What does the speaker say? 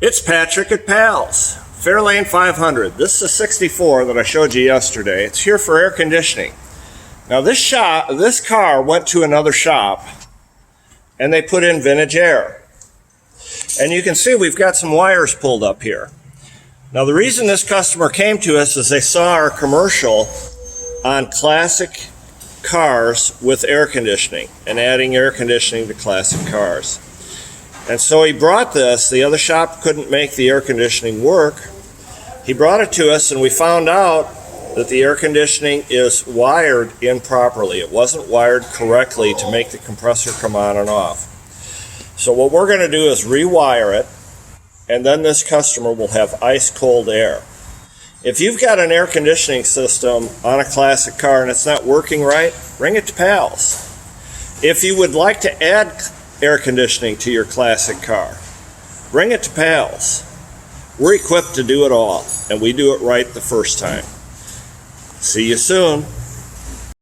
It's Patrick at Pals. Fairlane 500. This is a 64 that I showed you yesterday. It's here for air conditioning. Now this car went to another shop and they put in vintage air. And you can see we've got some wires pulled up here. Now the reason this customer came to us is they saw our commercial on classic cars with air conditioning and adding air conditioning to classic cars. And so he brought this. The other shop couldn't make the air conditioning work. He brought it to us and we found out that the air conditioning is wired improperly. It wasn't wired correctly to make the compressor come on and off. So what we're going to do is rewire it, and then this customer will have ice cold air. If you've got an air conditioning system on a classic car and it's not working right, bring it to Pals. If you would like to add air conditioning to your classic car, bring it to Pals. We're equipped to do it all, and we do it right the first time. See you soon.